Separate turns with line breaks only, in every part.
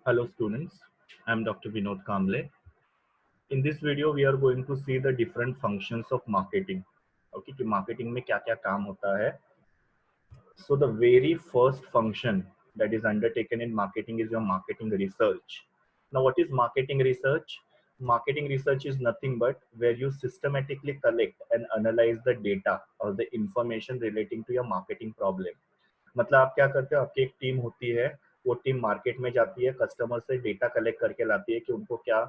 Hello students, I am Dr. Vinod Kamble. In this video, we are going to see the different functions of marketing. Okay, कि marketing में क्या क्या काम होता है. So the very first function that is undertaken in marketing is your marketing research. Now, what is marketing research? Marketing research is nothing but where you systematically collect and analyze the data or the information relating to your marketing problem. मतलब आप क्या करते हो, आपकी एक team होती है, वो टीम मार्केट में जाती है, कस्टमर से डेटा कलेक्ट करके लाती है कि उनको क्या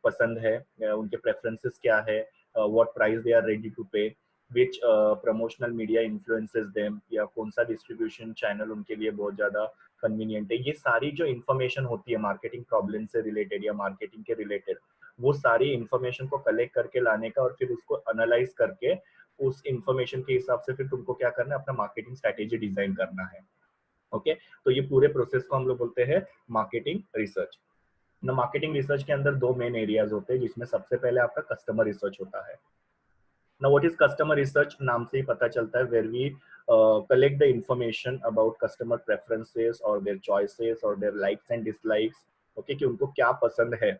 पसंद है, उनके प्रेफरेंसेस क्या है, what price they are ready to pay, which promotional media influences them, या कौन सा डिस्ट्रीब्यूशन चैनल उनके लिए बहुत ज़्यादा कन्वीनियंट है. ये सारी जो इन्फॉर्मेशन होती है मार्केटिंग प्रॉब्लम से रिलेटेड या मार्केटिंग के रिलेटेड, वो सारी इन्फॉर्मेशन को कलेक्ट करके लाने का और फिर उसको एनालाइज करके उस इंफॉर्मेशन के हिसाब से फिर तुमको क्या करना है, अपना मार्केटिंग स्ट्रेटेजी डिजाइन करना है. ओके, तो ये पूरे प्रोसेस को हम लोग बोलते हैं मार्केटिंग रिसर्च. ना मार्केटिंग रिसर्च के अंदर दो मेन एरियाज होते हैं, जिसमें सबसे पहले आपका कस्टमर रिसर्च होता है. ना व्हाट इज कस्टमर रिसर्च, नाम से ही पता चलता है, where we collect the information about customer preferences और देयर चॉइसेस और their likes and dislikes. Okay, कि उनको क्या पसंद है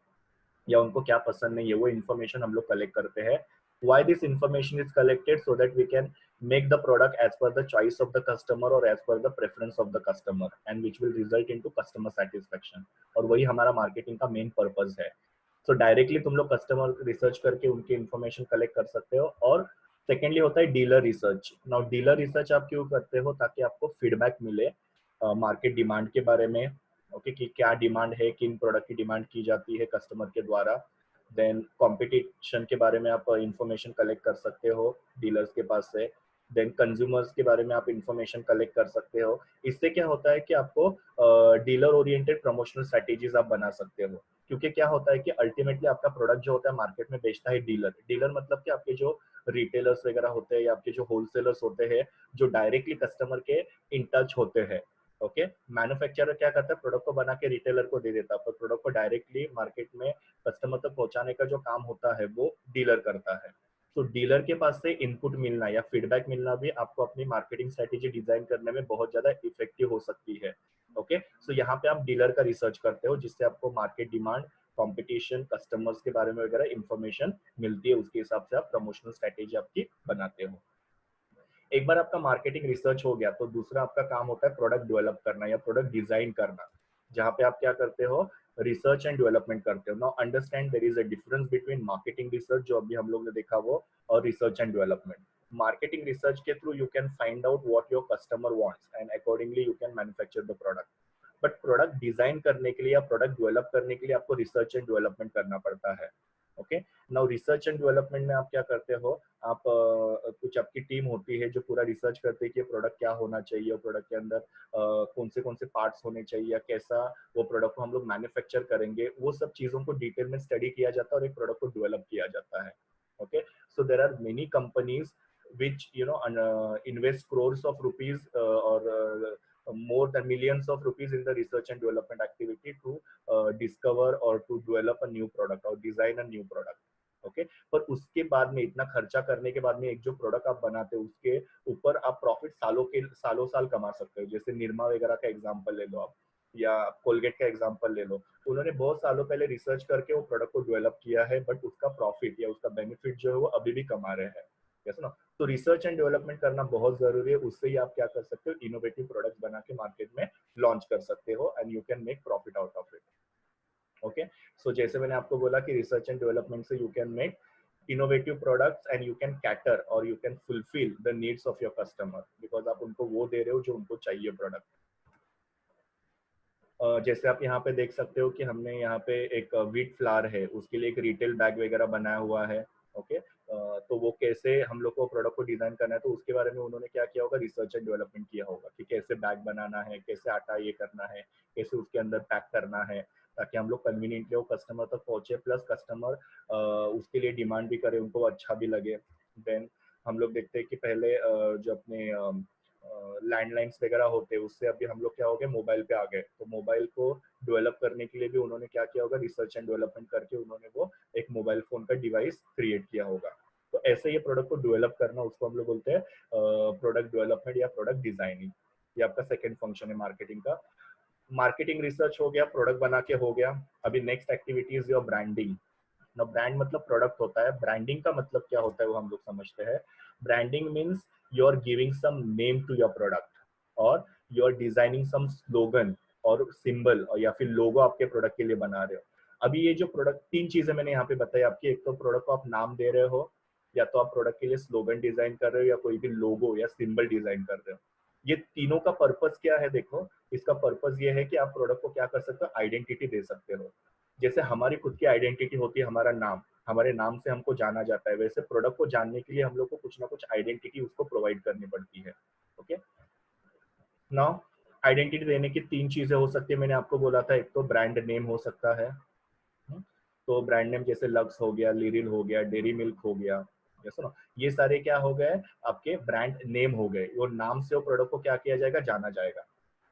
या उनको क्या पसंद नहीं है, वो इन्फॉर्मेशन हम लोग कलेक्ट करते हैं. Why this information is collected? So that we can make the product as per the choice of the customer or as per the preference of the customer, and which will result into customer satisfaction. और वही हमारा marketing का main purpose है. सो directly तुम लोग customer research करके उनकी information collect कर सकते हो. और सेकेंडली होता है dealer research. Now dealer research आप क्यों करते हो? ताकि आपको फीडबैक मिले मार्केट डिमांड के बारे में. ओके, कि क्या डिमांड है, किन प्रोडक्ट की डिमांड की जाती है कस्टमर के द्वारा. देन कंपटीशन के बारे में आप इंफॉर्मेशन कलेक्ट कर सकते हो डीलर्स के पास से. देन कंज्यूमर्स के बारे में आप इंफॉर्मेशन कलेक्ट कर सकते हो. इससे क्या होता है कि आपको डीलर ओरिएंटेड प्रमोशनल स्ट्रेटेजीज आप बना सकते हो. क्योंकि क्या होता है कि अल्टीमेटली आपका प्रोडक्ट जो होता है मार्केट में बेचता है डीलर. डीलर मतलब कि आपके जो रिटेलर्स वगैरह होते हैं या आपके जो होलसेलर्स होते हैं, जो डायरेक्टली कस्टमर के इन टच होते हैं. ओके, मैन्युफैक्चरर क्या करता है, प्रोडक्ट को बना के रिटेलर को दे देता है, पर प्रोडक्ट को डायरेक्टली मार्केट में कस्टमर तक पहुंचाने का जो काम होता है वो डीलर करता है. तो डीलर के पास से इनपुट मिलना या फीडबैक मिलना भी आपको अपनी मार्केटिंग स्ट्रेटेजी डिजाइन करने में बहुत ज्यादा इफेक्टिव हो सकती है. ओके, सो यहाँ पे आप डीलर का रिसर्च करते हो, जिससे आपको मार्केट डिमांड, कंपटीशन, कस्टमर्स के बारे में वगैरह इंफॉर्मेशन मिलती है. उसके हिसाब से आप प्रमोशनल स्ट्रेटेजी आपकी बनाते हो. एक बार आपका मार्केटिंग रिसर्च हो गया तो दूसरा आपका काम होता है प्रोडक्ट डेवलप करना या प्रोडक्ट डिजाइन करना, जहाँ पे आप क्या करते हो, रिसर्च एंड डेवलपमेंट करते हो. Now understand there is a difference between marketing research, जो अभी हम लोग ने देखा वो, और research and development. Marketing research के through you can find out what your customer wants and accordingly you can manufacture the product. But product design करने के लिए या प्रोडक्ट डेवलप करने के लिए आपको रिसर्च एंड डेवलपमेंट करना पड़ता है. Okay, now research and development में आप क्या करते हो, आप कुछ आपकी टीम होती है जो पूरा रिसर्च करते है कि प्रोडक्ट क्या होना चाहिए और प्रोडक्ट के अंदर कौन से पार्ट्स होने चाहिए, या कैसा वो प्रोडक्ट को हम लोग मैन्युफैक्चर करेंगे. वो सब चीज़ों को डिटेल में स्टडी किया जाता है और एक प्रोडक्ट को डेवलप किया जाता है. Okay, so there are many companies which invest crores of rupees or more than millions of rupees in the research and development activity to discover or to develop a new product or design a new product. Okay, पर उसके बाद में इतना खर्चा करने के बाद में एक जो प्रोडक्ट आप बनाते हो उसके ऊपर आप प्रॉफिट सालों साल कमा सकते हो. जैसे निरमा वगैरह का एग्जांपल ले लो आप, या कोलगेट का एग्जांपल ले लो. उन्होंने बहुत सालों पहले रिसर्च करके वो प्रोडक्ट को डेवलप किया है, बट उसका प्रॉफिट या उसका बेनिफिट जो है वो अभी भी कमा रहे हैं. यस ना. तो रिसर्च एंड डेवलपमेंट करना बहुत जरूरी है. उससे ही आप क्या कर सकते हो, इनोवेटिव प्रोडक्ट्स बना के मार्केट में लॉन्च कर सकते हो and you can make profit out of it. Okay, so जैसे मैंने आपको बोला कि रिसर्च एंड डेवलपमेंट से you can make innovative products and you can cater or you can fulfill the needs of your customer because आप उनको वो दे रहे हो जो उनको चाहिए प्रोडक्ट. जैसे आप यहाँ पे देख सकते हो कि हमने यहाँ पे एक व्हीट फ्लावर है, उसके लिए एक रिटेल बैग वगैरह बनाया हुआ है. ओके, तो वो कैसे हम लोग को प्रोडक्ट को डिजाइन करना है, तो उसके बारे में उन्होंने क्या किया होगा, रिसर्च एंड डेवलपमेंट किया होगा कि कैसे बैग बनाना है, कैसे आटा ये करना है, कैसे उसके अंदर पैक करना है, ताकि हम लोग कन्वीनियंटली वो कस्टमर तक पहुंचे, प्लस कस्टमर उसके लिए डिमांड भी करे, उनको अच्छा भी लगे. देन हम लोग देखते हैं कि पहले जो अपने लैंडलाइंस वगैरह होते हैं, उससे अभी हम लोग क्या हो गए, मोबाइल पे आ गए. तो मोबाइल को डेवलप करने के लिए भी उन्होंने क्या किया होगा, रिसर्च एंड डेवलपमेंट करके उन्होंने वो एक मोबाइल फोन का डिवाइस क्रिएट किया होगा. तो ऐसे ये प्रोडक्ट को डेवलप करना, उसको हम लोग बोलते हैं प्रोडक्ट डेवलपमेंट या प्रोडक्ट डिजाइनिंग. ये आपका सेकेंड फंक्शन है मार्केटिंग का. मार्केटिंग रिसर्च हो गया, प्रोडक्ट बना के हो गया। अभी next activity is your branding. ना ब्रांड मतलब प्रोडक्ट होता है, ब्रांडिंग का मतलब क्या होता है वो हम लोग समझते हैं। Branding means you are giving some name to your product, और you are designing some slogan और सिंबल, और या फिर लोगो आपके प्रोडक्ट के लिए बना रहे हो। अभी ये जो प्रोडक्ट, तीन चीजें मैंने यहाँ पे बताई आपकी, एक तो प्रोडक्ट को आप नाम दे रहे हो, या तो आप प्रोडक्ट के लिए स्लोगन डिजाइन कर रहे हो, या कोई भी लोगो या सिंबल डिजाइन कर रहे हो। ये तीनों का पर्पस क्या है देखो, इसका पर्पस ये है कि आप प्रोडक्ट को क्या कर सकते हो, आइडेंटिटी दे सकते हो। जैसे हमारी खुद की आइडेंटिटी होती है, हमारा नाम, हमारे नाम से हमको जाना जाता है, वैसे प्रोडक्ट को जानने के लिए हम लोग को कुछ ना कुछ आइडेंटिटी उसको प्रोवाइड करनी पड़ती है। ओके, नाउ आइडेंटिटी देने की तीन चीजें हो सकती है, मैंने आपको बोला था। एक तो ब्रांड नेम हो सकता है, तो ब्रांड नेम जैसे लक्स हो गया, लिरिल हो गया, डेरी मिल्क हो गया, जैसे ना, ये सारे क्या हो गए, आपके ब्रांड नेम हो गए। वो नाम से वो प्रोडक्ट को क्या किया जाएगा, जाना जाएगा।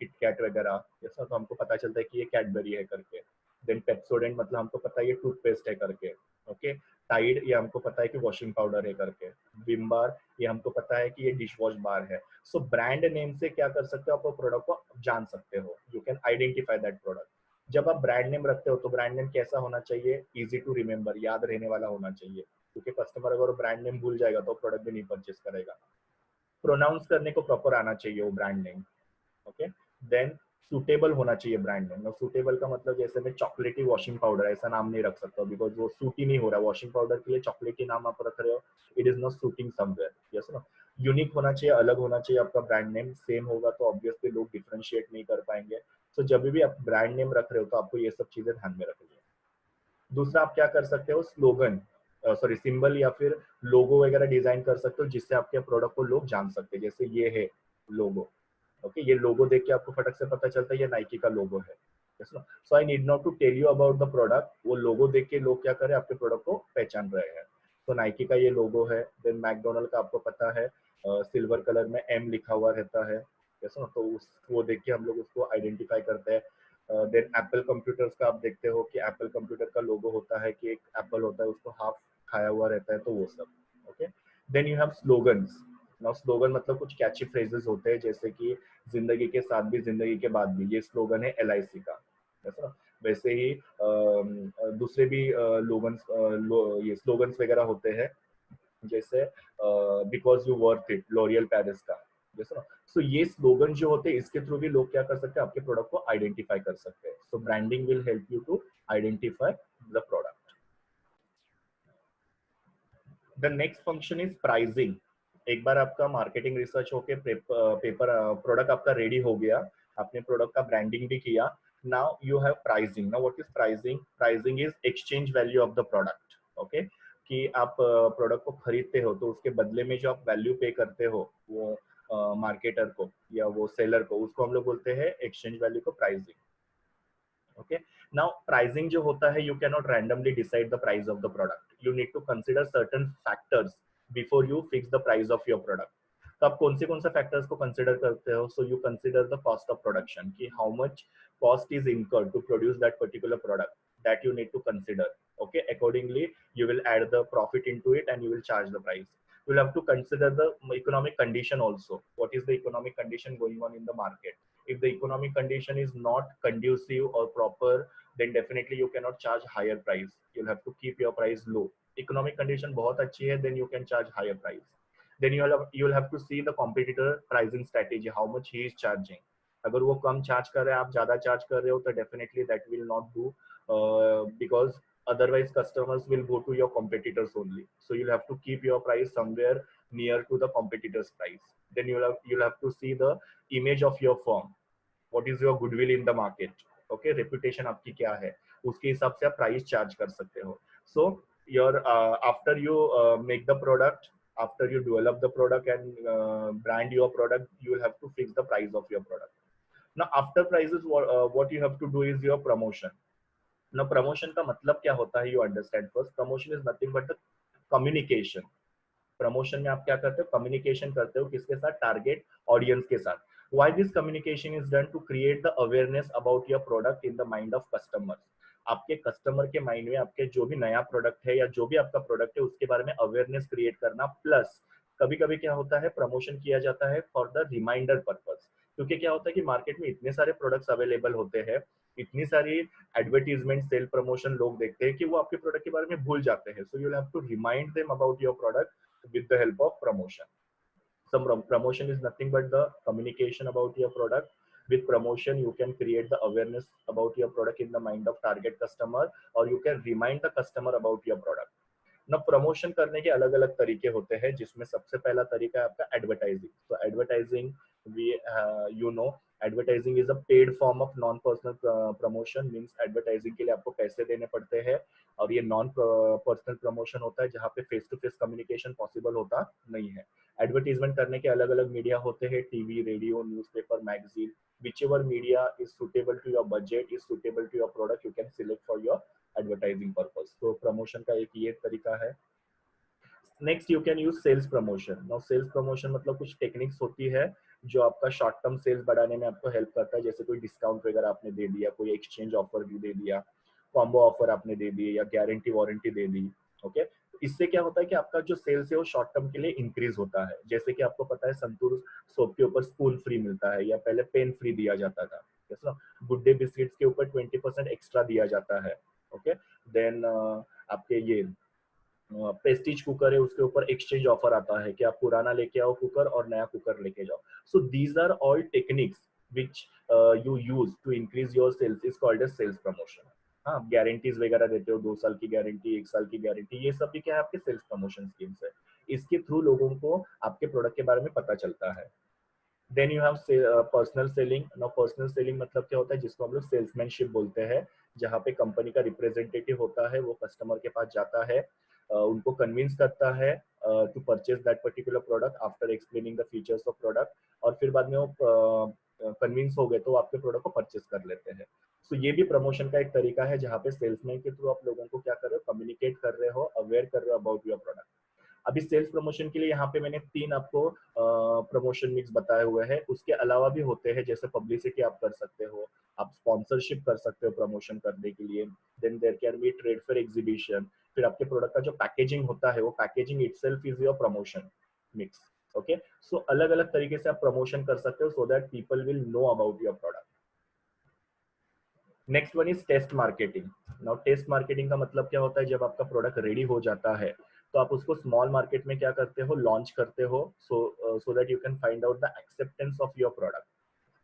किटकैट वगैरह जैसा, तो हमको पता चलता है कि ये कैडबरी है करके। देन पेप्सोडेंट मतलब हमको पता है ये टूथपेस्ट है करके। ओके, टाइड ये हमको पता है कि वॉशिंग पाउडर है करके। विम बार ये हमको पता है कि ये डिश वॉश बार है। सो ब्रांड नेम से क्या कर सकते हो, आप वो प्रोडक्ट को जान सकते हो, you can identify that product. जब आप ब्रांड नेम रखते हो तो ब्रांड नेम कैसा होना चाहिए, इजी टू रिमेम्बर, याद रहने वाला होना चाहिए, क्योंकि कस्टमर अगर ब्रांड नेम भूल जाएगा तो प्रोडक्ट भी नहीं परचेस करेगा। प्रोनाउंस करने को प्रॉपर आना चाहिए वो brand name. Okay, then suitable होना चाहिए ब्रांड नेम। सूटेबल का मतलब जैसे मैं चॉकलेटी वॉशिंग पाउडर ऐसा नाम नहीं रख सकता, बिकॉज वो सूट ही नहीं हो रहा। वॉशिंग पाउडर के लिए चॉकलेटी नाम आप रख रहे हो, it is not shooting somewhere. Yes ना, यूनिक होना चाहिए, अलग होना चाहिए आपका ब्रांड नेम। सेम होगा तो ऑब्वियसली लोग डिफरेंशिएट नहीं कर पाएंगे। सो जब भी आप ब्रांड नेम रख रहे हो तो आपको ये सब चीजें ध्यान में रखनी है। दूसरा आप क्या कर सकते हो, स्लोगन, सॉरी सिंबल या फिर लोगो वगैरह डिजाइन कर सकते हो, जिससे आपके प्रोडक्ट को लोग जान सकते हैं। जैसे ये है लोगो। ओके, ये लोगो देख के आपको फटक से पता चलता है ये नाइकी का लोगो है। So I need not to tell you about the product, वो लोगो देख के लोग क्या करें, आपके प्रोडक्ट को पहचान रहे हैं। तो नाइकी का ये लोगो है। देन मैकडोनल्ड का आपको पता है सिल्वर कलर में एम लिखा हुआ रहता है। जैसे तो वो देख के हम लोग उसको आइडेंटिफाई करते हैं। देन एप्पल कंप्यूटर्स का आप देखते हो कि एप्पल कंप्यूटर का लोगो होता है कि एक एप्पल होता है, उसको हाफ खाया हुआ रहता है, तो वो सब। Okay, then you have slogans. Now slogan मतलब कुछ कैची फ्रेजेस होते हैं, जैसे कि जिंदगी के साथ भी जिंदगी के बाद भी, ये स्लोगन है LIC का। ऐसा वैसे ही दूसरे भी ये स्लोगन्स वगैरह होते हैं, जैसे because you worth it, L'Oreal Paris का। जैसे ना, सो ये स्लोगन जो होते हैं इसके थ्रू भी लोग क्या कर सकते हैं, आपके प्रोडक्ट को आइडेंटिफाई कर सकते हैं। So branding will help you to identify the product. The next function is pricing. एक बार आपका मार्केटिंग रिसर्च होके पेपर प्रोडक्ट आपका रेडी हो गया, आपने प्रोडक्ट का ब्रांडिंग भी किया, now you have pricing. Now what is pricing, pricing is exchange value of the product. Okay, कि आप प्रोडक्ट को खरीदते हो तो उसके बदले में जो आप वैल्यू पे करते हो वो मार्केटर को या वो सेलर को, उसको हम लोग बोलते हैं एक्सचेंज वैल्यू को प्राइसिंग। okay, now pricing जो होता है, you cannot randomly decide the price of the product, you need to consider certain factors before you fix the price of your product. तो आप कौन से फैक्टर्स को कंसिडर करते हो, so you consider the cost of production, कि how much cost is incurred to produce that particular product, that you need to consider. Okay, accordingly you will add the profit into it and you will charge the price. You will have to consider the economic condition also, what is the economic condition going on in the market. If the economic condition is not conducive or proper, then definitely you cannot charge higher price, you'll have to keep your price low. Economic condition बहुत अच्छी है, then you can charge higher price. Then you'll have to see the competitor pricing strategy, how much he is charging. अगर वो कम charge कर रहे हैं, आप ज्यादा चार्ज कर रहे हो, तो definitely that will not do, because otherwise customers will go to your competitors only. So you'll have to keep your price somewhere near to the competitors price. Then you'll have to see the image of your firm, what is your goodwill in the market. Okay, reputation आपकी क्या है, उसके हिसाब से आप price charge कर सकते हो. So your after you make the product, after you develop the product and brand your product, you will have to fix the price of your product. Now after prices, what you have to do is your promotion. Now promotion का मतलब क्या होता है, you understand first. Promotion is nothing but the communication. Promotion में आप क्या करते हो, कम्युनिकेशन करते हो, किसके साथ, टारगेट ऑडियंस के साथ. Why this communication is done, to create the awareness about your product in the mind of customers. आपके कस्टमर के माइंड में आपके जो भी नया प्रोडक्ट है या जो भी आपका प्रोडक्ट है उसके बारे में अवेयरनेस क्रिएट करना. प्लस कभी कभी क्या होता है, प्रमोशन किया जाता है फॉर द रिमाइंडर पर्पस, क्योंकि क्या होता है कि मार्केट में इतने सारे प्रोडक्ट्स अवेलेबल होते हैं, इतनी सारी एडवर्टीजमेंट, सेल प्रमोशन लोग देखते हैं कि वो आपके प्रोडक्ट के बारे में भूल जाते हैं. So you have to remind them about your product with the help of promotion. Some promotion is nothing but the communication about your product. With promotion you can create the awareness about your product in the mind of target customer, or you can remind the customer about your product. ना promotion करने के अलग अलग तरीके होते हैं, जिसमें सबसे पहला तरीका है आपका एडवर्टाइजिंग. तो advertising, we you know, advertising is a paid form of non personal promotion. Means advertising के लिए आपको पैसे देने पड़ते हैं, और ये नॉन पर्सनल प्रमोशन होता है जहाँ पे face to face communication possible होता नहीं है. एडवर्टीजमेंट करने के अलग अलग मीडिया होते हैं, TV, radio, newspaper, magazine. whichever media is suitable to your budget, is suitable to your product, you can select for your advertising purpose. तो प्रमोशन का एक ये तरीका है. Next you can use sales promotion. Now sales promotion मतलब कुछ techniques होती है जो आपका शॉर्ट टर्म सेल्स बढ़ाने में आपको हेल्प करता है. जैसे कोई डिस्काउंट वगैरह आपने दे दिया, कोई एक्सचेंज ऑफर भी दे दिया, कॉम्बो ऑफर आपने दे दिए, या गारंटी वारंटी दे दी. ओके, इससे क्या होता है कि आपका जो सेल्स है वो शॉर्ट टर्म के लिए इंक्रीज होता है. जैसे कि आपको पता है संतूर सोप के ऊपर स्पून फ्री मिलता है, या पहले पेन फ्री दिया जाता था. गुड डे बिस्किट्स के ऊपर 20% एक्स्ट्रा दिया जाता है. ओके, देन आपके ये प्रेस्टीज कुकर है, उसके ऊपर एक्सचेंज ऑफर आता है कि आप पुराना लेके आओ कुकर और नया कुकर लेके जाओ. So these are all techniques which you use to increase your sales, is called as sales promotion. हाँ, गारंटीज वगैरह देते हो, 2 साल की गारंटी, 1 साल की गारंटी, ये सब भी क्या है आपके सेल्स प्रमोशन स्कीम्स है. इसके थ्रू लोगों को आपके प्रोडक्ट के बारे में पता चलता है. Then you have personal selling. Now personal selling मतलब क्या होता है, जिसको हम लोग सेल्समैनशिप बोलते हैं, जहाँ पे कंपनी का रिप्रेजेंटेटिव होता है, वो कस्टमर के पास जाता है, उनको कन्विंस करता है to purchase that particular product after explaining the features of product. और फिर बाद में वो कन्विंस हो गए तो आपके प्रोडक्ट को परचेज कर लेते हैं. सो ये भी प्रमोशन का एक तरीका है, जहाँ पे सेल्समैन के थ्रू आप लोगों को क्या कर रहे हो, कम्युनिकेट कर रहे हो, अवेयर कर रहे हो अबाउट योर प्रोडक्ट. अभी सेल्स प्रमोशन के लिए यहाँ पे मैंने 3 आपको प्रमोशन मिक्स बताए हुए हैं. उसके अलावा भी होते हैं, जैसे पब्लिसिटी आप कर सकते हो, आप स्पॉन्सरशिप कर सकते हो प्रमोशन करने के लिए. Then there can be trade fair, exhibition. फिर आपके प्रोडक्ट का जो पैकेजिंग होता है, वो packaging itself is your promotion mix. Okay, so अलग अलग तरीके से आप प्रमोशन कर सकते हो, so that people will know about your product. Next one is test marketing. Now test marketing का मतलब क्या होता है, जब आपका प्रोडक्ट रेडी हो जाता है तो आप उसको स्मॉल मार्केट में क्या करते हो, लॉन्च करते हो, so that you can find out the acceptance of your product.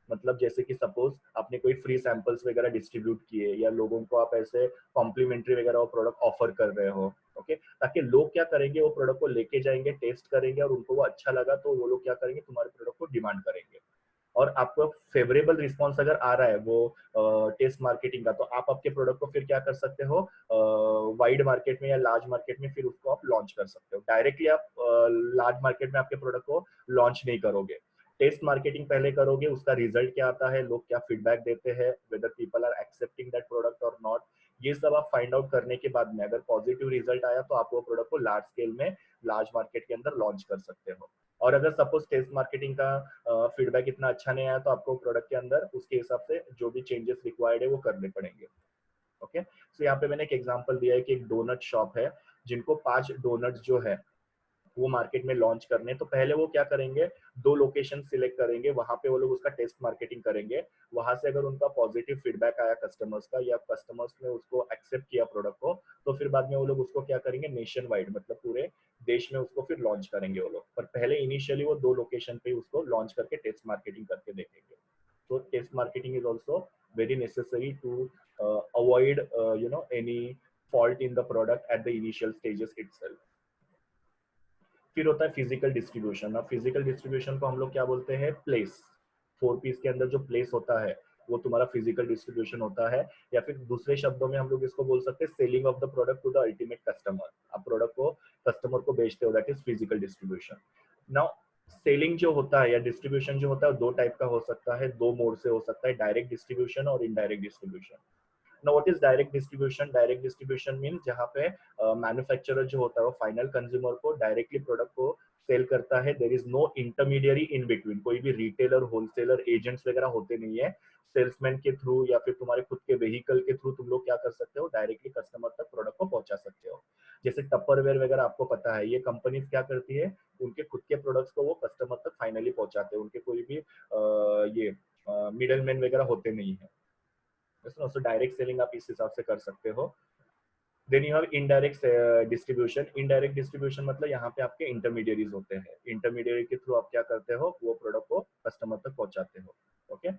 मतलब जैसे कि सपोज आपने कोई फ्री सैंपल्स वगैरह डिस्ट्रीब्यूट किए, या लोगों को आप ऐसे कॉम्प्लीमेंट्री वगैरह वो प्रोडक्ट ऑफर कर रहे हो. ओके, ताकि लोग क्या करेंगे, वो प्रोडक्ट को लेके जाएंगे, टेस्ट करेंगे, और उनको वो अच्छा लगा तो वो लोग क्या करेंगे, तुम्हारे प्रोडक्ट को डिमांड करेंगे. और आपको फेवरेबल रिस्पॉन्स अगर आ रहा है वो टेस्ट मार्केटिंग का, तो आप आपके प्रोडक्ट को फिर क्या कर सकते हो, वाइड मार्केट में या लार्ज मार्केट में फिर उसको आप लॉन्च कर सकते हो. डायरेक्टली आप लार्ज मार्केट में आपके प्रोडक्ट को लॉन्च नहीं करोगे, टेस्ट मार्केटिंग पहले करोगे. उसका रिजल्ट क्या आता है, लोग क्या फीडबैक देते हैं, whether people are accepting that product और नॉट, ये सब आप फाइंड आउट करने के बाद में अगर पॉजिटिव रिजल्ट आया तो आप वो प्रोडक्ट को लार्ज स्केल में, लार्ज मार्केट के अंदर लॉन्च कर सकते हो. और अगर सपोज टेस्ट मार्केटिंग का फीडबैक इतना अच्छा नहीं आया, तो आपको प्रोडक्ट के अंदर उसके हिसाब से जो भी चेंजेस रिक्वायर्ड है वो करने पड़ेंगे. ओके, सो यहाँ पे मैंने एक एग्जांपल दिया है कि एक डोनट शॉप है, जिनको 5 डोनट्स जो है वो मार्केट में लॉन्च करने. तो पहले वो क्या करेंगे, 2 लोकेशन सिलेक्ट करेंगे, वहां पे वो लोग उसका टेस्ट मार्केटिंग करेंगे. वहां से अगर उनका पॉजिटिव फीडबैक आया कस्टमर्स का, या कस्टमर्स ने उसको एक्सेप्ट किया प्रोडक्ट को, तो फिर बाद में वो लोग उसको क्या करेंगे, नेशन वाइड मतलब पूरे देश में उसको फिर लॉन्च करेंगे वो लोग. पर पहले इनिशियली वो 2 लोकेशन पे उसको लॉन्च करके टेस्ट मार्केटिंग करके देखेंगे. तो test marketing is also very necessary to avoid any fault in the product at the initial stages itself. फिर होता है फिजिकल डिस्ट्रीब्यूशन. अब फिजिकल डिस्ट्रीब्यूशन को हम लोग क्या बोलते हैं, प्लेस. 4 पीस के अंदर जो प्लेस होता है वो तुम्हारा फिजिकल डिस्ट्रीब्यूशन होता है. या फिर दूसरे शब्दों में हम लोग इसको बोल सकते हैं selling of the product to the ultimate customer. आप प्रोडक्ट को कस्टमर को बेचते हो, that is physical distribution. Now selling जो होता है या डिस्ट्रीब्यूशन जो होता है 2 टाइप का हो सकता है, 2 मोड से हो सकता है, डायरेक्ट डिस्ट्रीब्यूशन और indirect distribution. Now what is direct distribution? Direct distribution means जहां पे मैन्युफैक्चरर जो होता है वो फाइनल कंज्यूमर को डायरेक्टली प्रोडक्ट को सेल करता है. There is no intermediary in between. कोई भी रिटेलर, होलसेलर, एजेंट्स वगैरह होते नहीं है. सेल्समैन के थ्रू या फिर तुम्हारे खुद के व्हीकल के थ्रू तुम लोग क्या कर सकते हो, डायरेक्टली कस्टमर तक प्रोडक्ट को पहुंचा सकते हो। जैसे टप्परवेयर वगैरह आपको पता है, ये कंपनीज क्या करती है, उनके खुद के प्रोडक्ट्स को वो कस्टमर तक फाइनली पहुंचाते हैं, उनके कोई भी ये मिडल मैन वगैरह होते नहीं है। सो डायरेक्ट सेलिंग आप इस हिसाब से कर सकते हो। Then you have indirect distribution. Indirect distribution मतलब यहाँ पे आपके इंटरमीडियरीज होते हैं, इंटरमीडियरी के थ्रू आप क्या करते हो, वो प्रोडक्ट को कस्टमर तक पहुंचाते हो। ओके,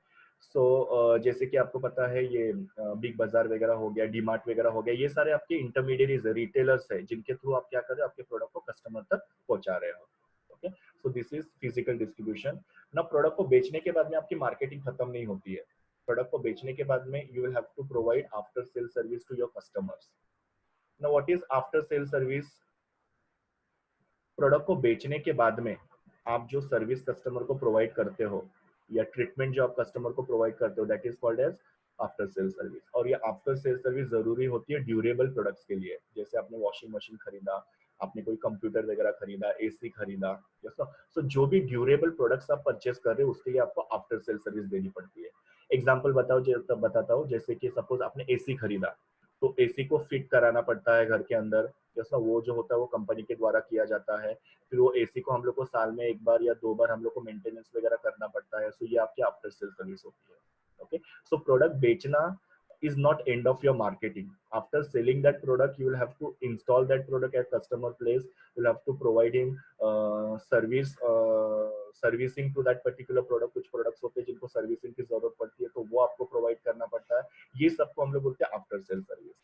सो जैसे कि आपको पता है ये बिग बाजार वगैरह हो गया, डीमार्ट वगैरह हो गया, ये सारे आपके इंटरमीडियरीज रिटेलर्स है जिनके थ्रू आप क्या कर रहे हो, आपके प्रोडक्ट को कस्टमर तक पहुंचा रहे हो। Okay, so this is physical distribution. ना प्रोडक्ट को बेचने के बाद में आपकी मार्केटिंग खत्म नहीं होती है। प्रोडक्ट को बेचने के बाद में you will have to provide after sale service to your customers. Now what is after sale service? Product को बेचने के बाद में आप जो सर्विस कस्टमर को प्रोवाइड करते हो या ट्रीटमेंट जो आप कस्टमर को प्रोवाइड करते हो, that is called as after sale service. और ये आफ्टर सेल सर्विस जरूरी होती है ड्यूरेबल प्रोडक्ट्स के लिए। जैसे आपने वॉशिंग मशीन खरीदा, आपने कोई कंप्यूटर वगैरह खरीदा, एसी खरीदा, सो जो भी ड्यूरेबल प्रोडक्ट्स आप परचेस कर रहे हो उसके लिए आपको आफ्टर सेल सर्विस देनी पड़ती है। एग्जाम्पल बताता हूँ, जैसे कि सपोज आपने एसी खरीदा, तो एसी को फिट कराना पड़ता है घर के अंदर, जैसा वो जो होता है वो कंपनी के द्वारा किया जाता है। फिर वो एसी को हम लोग को साल में एक बार या दो बार हम लोग को मेंटेनेंस वगैरह करना पड़ता है। सो ये आपकी आफ्टर सेल सर्विस होती है। ओके, सो प्रोडक्ट बेचना is not end of your marketing. After selling that product, you will have to install that product at customer place. You will have to provide him servicing to that particular product. कुछ products होते हैं जिनको servicing की जरूरत पड़ती है, तो वो आपको प्रोवाइड करना पड़ता है। ये सबको हम लोग बोलते हैं आफ्टर सेल सर्विस।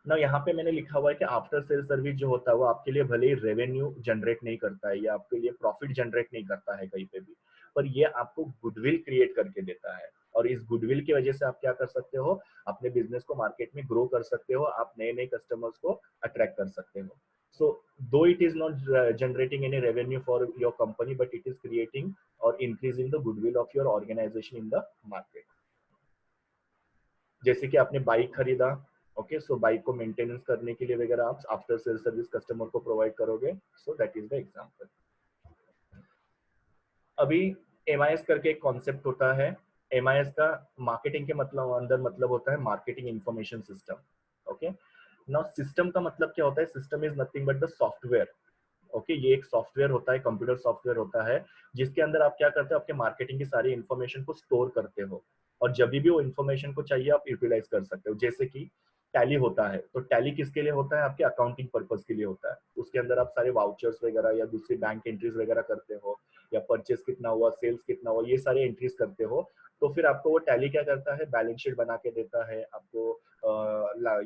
ना यहाँ पे मैंने लिखा हुआ है कि आफ्टर सेल सर्विस जो होता है वो आपके लिए भले ही रेवेन्यू जनरेट नहीं करता है या आपके लिए प्रॉफिट जनरेट नहीं करता है कहीं पे भी, पर ये आपको गुडविल क्रिएट करके देता है। और इस गुडविल की वजह से आप क्या कर सकते हो, अपने बिजनेस को मार्केट में ग्रो कर सकते हो, आप नए नए कस्टमर्स को अट्रैक्ट कर सकते हो। So though it is not generating any revenue for your company, but it is creating और increasing the goodwill of your organisation in the market. जैसे कि आपने बाइक खरीदा, ओके, सो बाइक को मेंटेनेंस करने के लिए वगैरह आप आफ्टर सेल सर्विस कस्टमर को प्रोवाइड करोगे। So that is the example. अभी एमआईएस करके एक कॉन्सेप्ट होता है। एमआईएस का मार्केटिंग के मतलब अंदर मतलब होता है marketing information system. Okay, now system का मतलब क्या होता है, system is nothing but the software. Okay, ये एक सॉफ्टवेयर होता है, कंप्यूटर सॉफ्टवेयर होता है, जिसके अंदर आप क्या करते हो, आपके मार्केटिंग की सारी इन्फॉर्मेशन को स्टोर करते हो और जब भी वो इन्फॉर्मेशन को चाहिए आप यूटिलाइज कर सकते हो। जैसे कि टैली होता है, तो टैली किसके लिए होता है, आपके अकाउंटिंग पर्पस के लिए होता है। उसके अंदर आप सारे वाउचर्स वगैरह या दूसरी बैंक एंट्रीज वगैरह करते हो, या परचेस कितना हुआ, सेल्स कितना हुआ, ये सारे एंट्रीज करते हो। तो फिर आपको वो टैली क्या करता है, बैलेंस शीट बना के देता है आपको,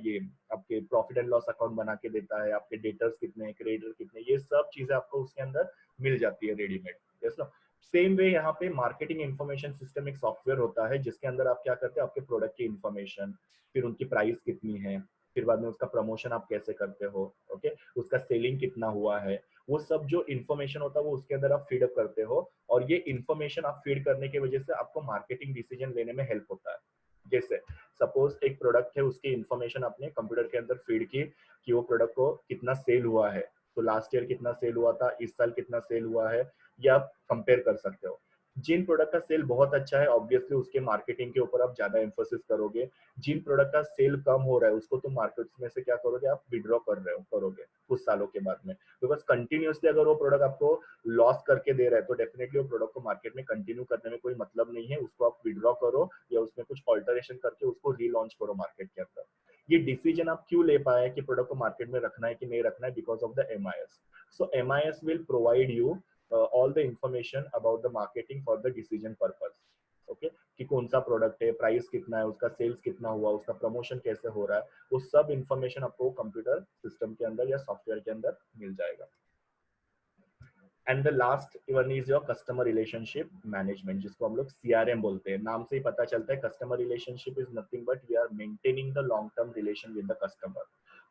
ये आपके प्रॉफिट एंड लॉस अकाउंट बना के देता है, आपके डेटर्स कितने हैं, क्रेडिटर कितने, ये सब चीजें आपको उसके अंदर मिल जाती है रेडीमेड। यस ना। सेम वे यहाँ पे मार्केटिंग इन्फॉर्मेशन सिस्टम एक सॉफ्टवेयर होता है जिसके अंदर आप क्या करते हो, आपके प्रोडक्ट की इन्फॉर्मेशन, फिर उनकी प्राइस कितनी है, फिर बाद में उसका प्रमोशन आप कैसे करते हो, ओके, उसका सेलिंग कितना हुआ है, वो सब जो इन्फॉर्मेशन होता है वो उसके अंदर आप फीड अप करते हो। और ये इन्फॉर्मेशन आप फीड करने की वजह से आपको मार्केटिंग डिसीजन लेने में हेल्प होता है। जैसे सपोज एक प्रोडक्ट है, उसकी इन्फॉर्मेशन आपने कंप्यूटर के अंदर फीड की कि वो प्रोडक्ट को कितना सेल हुआ है, तो लास्ट ईयर कितना सेल हुआ था, इस साल कितना सेल हुआ है, ये आप कंपेयर कर सकते हो। जिन प्रोडक्ट का सेल बहुत अच्छा है ऑब्वियसली उसके मार्केटिंग के ऊपर आप ज्यादा एम्फोसिस करोगे। जिन प्रोडक्ट का सेल कम हो रहा है उसको तुम मार्केट में से क्या करोगे, आप विड्रॉ करोगे कुछ सालों के बाद में। बिकॉज कंटिन्यूसली अगर वो प्रोडक्ट आपको लॉस करके दे रहा है तो डेफिनेटली वो प्रोडक्ट को मार्केट में कंटिन्यू करने में कोई मतलब नहीं है। उसको आप विड्रॉ करो या उसमें कुछ ऑल्टरेशन करके उसको रीलॉन्च करो मार्केट के अंदर। ये डिसीजन आप क्यों ले पाए कि प्रोडक्ट को मार्केट में रखना है कि नहीं रखना है, because of the MIS. So MIS will provide you all the information about the marketing for the decision purpose। Okay, कि कौन सा प्रोडक्ट है, प्राइस कितना है, उसका सेल्स कितना हुआ, उसका प्रमोशन कैसे हो रहा है, वो सब इंफॉर्मेशन आपको कंप्यूटर सिस्टम के अंदर या सॉफ्टवेयर के अंदर मिल जाएगा। And the last one is your customer relationship management, जिसको हम लोग सीआरएम बोलते हैं। नाम से ही पता चलता है customer relationship is nothing but we are maintaining the long term relation with the customer.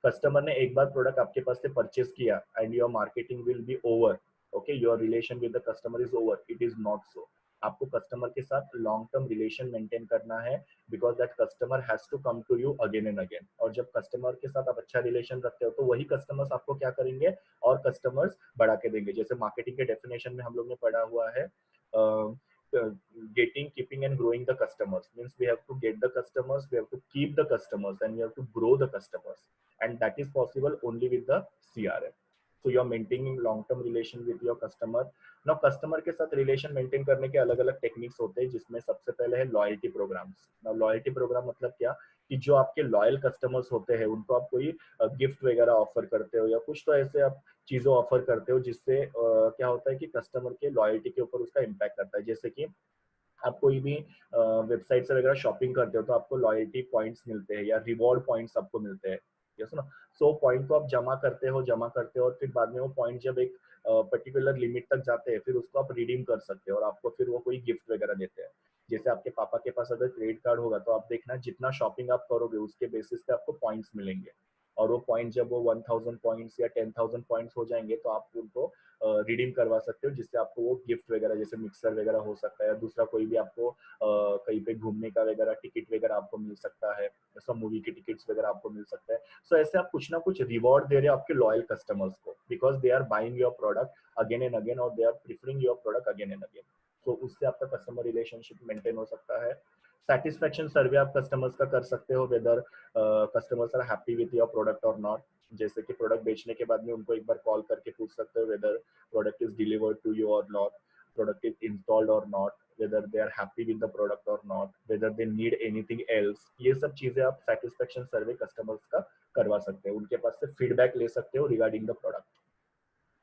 Customer ने एक बार प्रोडक्ट आपके पास से परचेस किया and your marketing will be over, okay, your relation with the customer is over, it is not so. आपको customer के साथ लॉन्ग टर्म रिलेशन मेंटेन करना है, because that customer has to come to you again and again. और जब customer के साथ आप अच्छा रिलेशन रखते हो तो वही कस्टमर्स आपको क्या करेंगे, और कस्टमर्स बढ़ा के देंगे। जैसे मार्केटिंग के डेफिनेशन में हम लोग ने पढ़ा हुआ है getting, keeping and growing the customers. Means we have to get the customers, we have to keep the customers, and we have to grow the customers, and that is possible only with the CRM. So you are maintaining long term relation with your customer. Now customer के साथ relation maintain करने के अलग अलग techniques होते हैं, जिसमें सबसे पहले है loyalty programs. Now loyalty program मतलब क्या, कि जो आपके लॉयल कस्टमर्स होते हैं उनको आप कोई गिफ्ट वगैरह ऑफर करते हो, या कुछ तो ऐसे आप चीजों ऑफर करते हो जिससे क्या होता है कि कस्टमर के लॉयल्टी के ऊपर उसका इम्पैक्ट करता है. जैसे कि आप कोई भी वेबसाइट से वगैरह शॉपिंग करते हो तो आपको लॉयल्टी पॉइंट्स मिलते हैं या रिवॉर्ड पॉइंट्स आपको मिलते हैं. यस ना. सो पॉइंट को आप जमा करते हो और फिर बाद में वो पॉइंट जब एक पर्टिकुलर लिमिट तक जाते हैं फिर उसको आप रिडीम कर सकते हो और आपको फिर वो कोई गिफ्ट वगैरह देते हैं. जैसे आपके पापा के पास अगर क्रेडिट कार्ड होगा तो आप देखना जितना शॉपिंग आप करोगे उसके बेसिस पे आपको पॉइंट्स मिलेंगे, और वो पॉइंट जब वो 1000 पॉइंट्स या 10,000 पॉइंट्स हो जाएंगे तो आप उनको रिडीम करवा सकते हो, जिससे आपको वो गिफ्ट वगैरह जैसे मिक्सर वगैरह हो सकता है, या दूसरा कोई भी आपको कहीं पे घूमने का वगैरह टिकट वगैरह आपको मिल सकता है, ऐसा मूवी की टिकट्स वगैरह आपको मिल सकता है. सो ऐसे आप कुछ ना कुछ रिवॉर्ड दे रहे हो आपके लॉयल कस्टमर्स को, because they are buying your product again and again और they are preferring your product again and again. So उससे आपका कस्टमर रिलेशनशिप मेंटेन हो सकता है. सेटिस्फेक्शन सर्वे आप कस्टमर्स का कर सकते हो, whether customers are happy with your product और नॉट. जैसे कि प्रोडक्ट बेचने के बाद में उनको एक बार कॉल करके पूछ सकते हो whether product is delivered to you और नॉट, प्रोडक्ट इज इंस्टॉल्ड और not, whether they are happy with the product or not, whether they need anything else. ये सब चीजें आप सेटिस्फेक्शन सर्वे कस्टमर्स का करवा सकते हो, उनके पास से फीडबैक ले सकते हो रिगार्डिंग द प्रोडक्ट.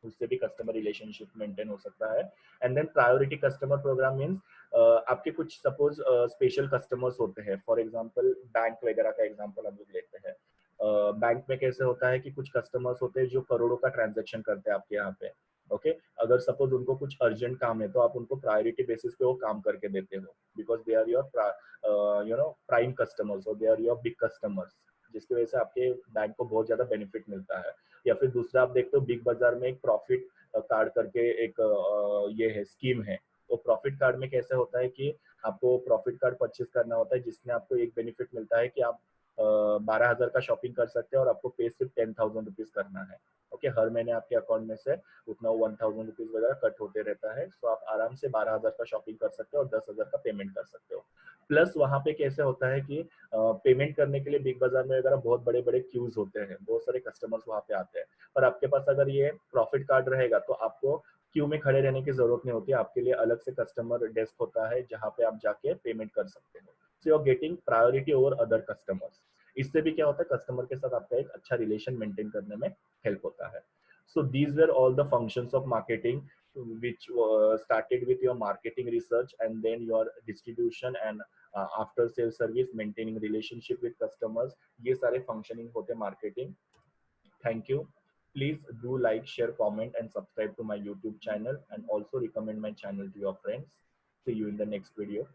उससे भी कस्टमर रिलेशनशिप मेंटेन हो सकता है. And then priority customer program means आपके कुछ सपोज स्पेशल कस्टमर्स होते हैं. फॉर एग्जांपल बैंक वगैरह का एग्जांपल हम लोग लेते हैं. बैंक में कैसे होता है कि कुछ कस्टमर्स होते हैं जो करोड़ों का ट्रांजैक्शन करते हैं आपके यहाँ पे. ओके अगर सपोज उनको कुछ अर्जेंट काम है तो आप उनको प्रायोरिटी बेसिस पे वो काम करके देते हो, because they are your prime customers और they are your big customers, जिसकी वजह से आपके बैंक को बहुत ज्यादा बेनिफिट मिलता है. या फिर दूसरा आप देखते हो बिग बाजार में एक प्रॉफिट कार्ड करके एक ये है स्कीम है. तो प्रॉफिट कार्ड में कैसे होता है कि आपको प्रॉफिट कार्ड परचेज करना होता है, जिसमें आपको एक बेनिफिट मिलता है कि आप 12,000 का शॉपिंग कर सकते हैं और आपको पे सिर्फ 10,000 रुपीज करना है. ओके हर महीने आपके अकाउंट में से उतना 1,000 रुपीज वगैरह कट होते रहता है. सो आप आराम से 12,000 का शॉपिंग कर सकते हो और 10,000 का पेमेंट कर सकते हो. प्लस वहां पे कैसे होता है कि पेमेंट करने के लिए बिग बाजार में वगैरह बहुत बड़े बड़े क्यूज होते हैं, बहुत सारे कस्टमर्स वहां पे आते हैं. पर आपके पास अगर ये प्रॉफिट कार्ड रहेगा तो आपको क्यू में खड़े रहने की जरूरत नहीं होती. आपके लिए अलग से कस्टमर डेस्क होता है जहाँ पे आप जाके पेमेंट कर सकते हो. So you are getting priority over other customers. इससे भी क्या होता है कस्टमर के साथ आपका एक अच्छा रिलेशन मेंटेन करने में हेल्प होता है. So these were all the functions of marketing which started with your marketing research and then your distribution and after sale service, maintaining relationship with customers. ये सारे functioning होते हैं marketing. Thank you. Please do like, share, comment and subscribe to my YouTube channel and also recommend my channel to your friends. See you in the next video.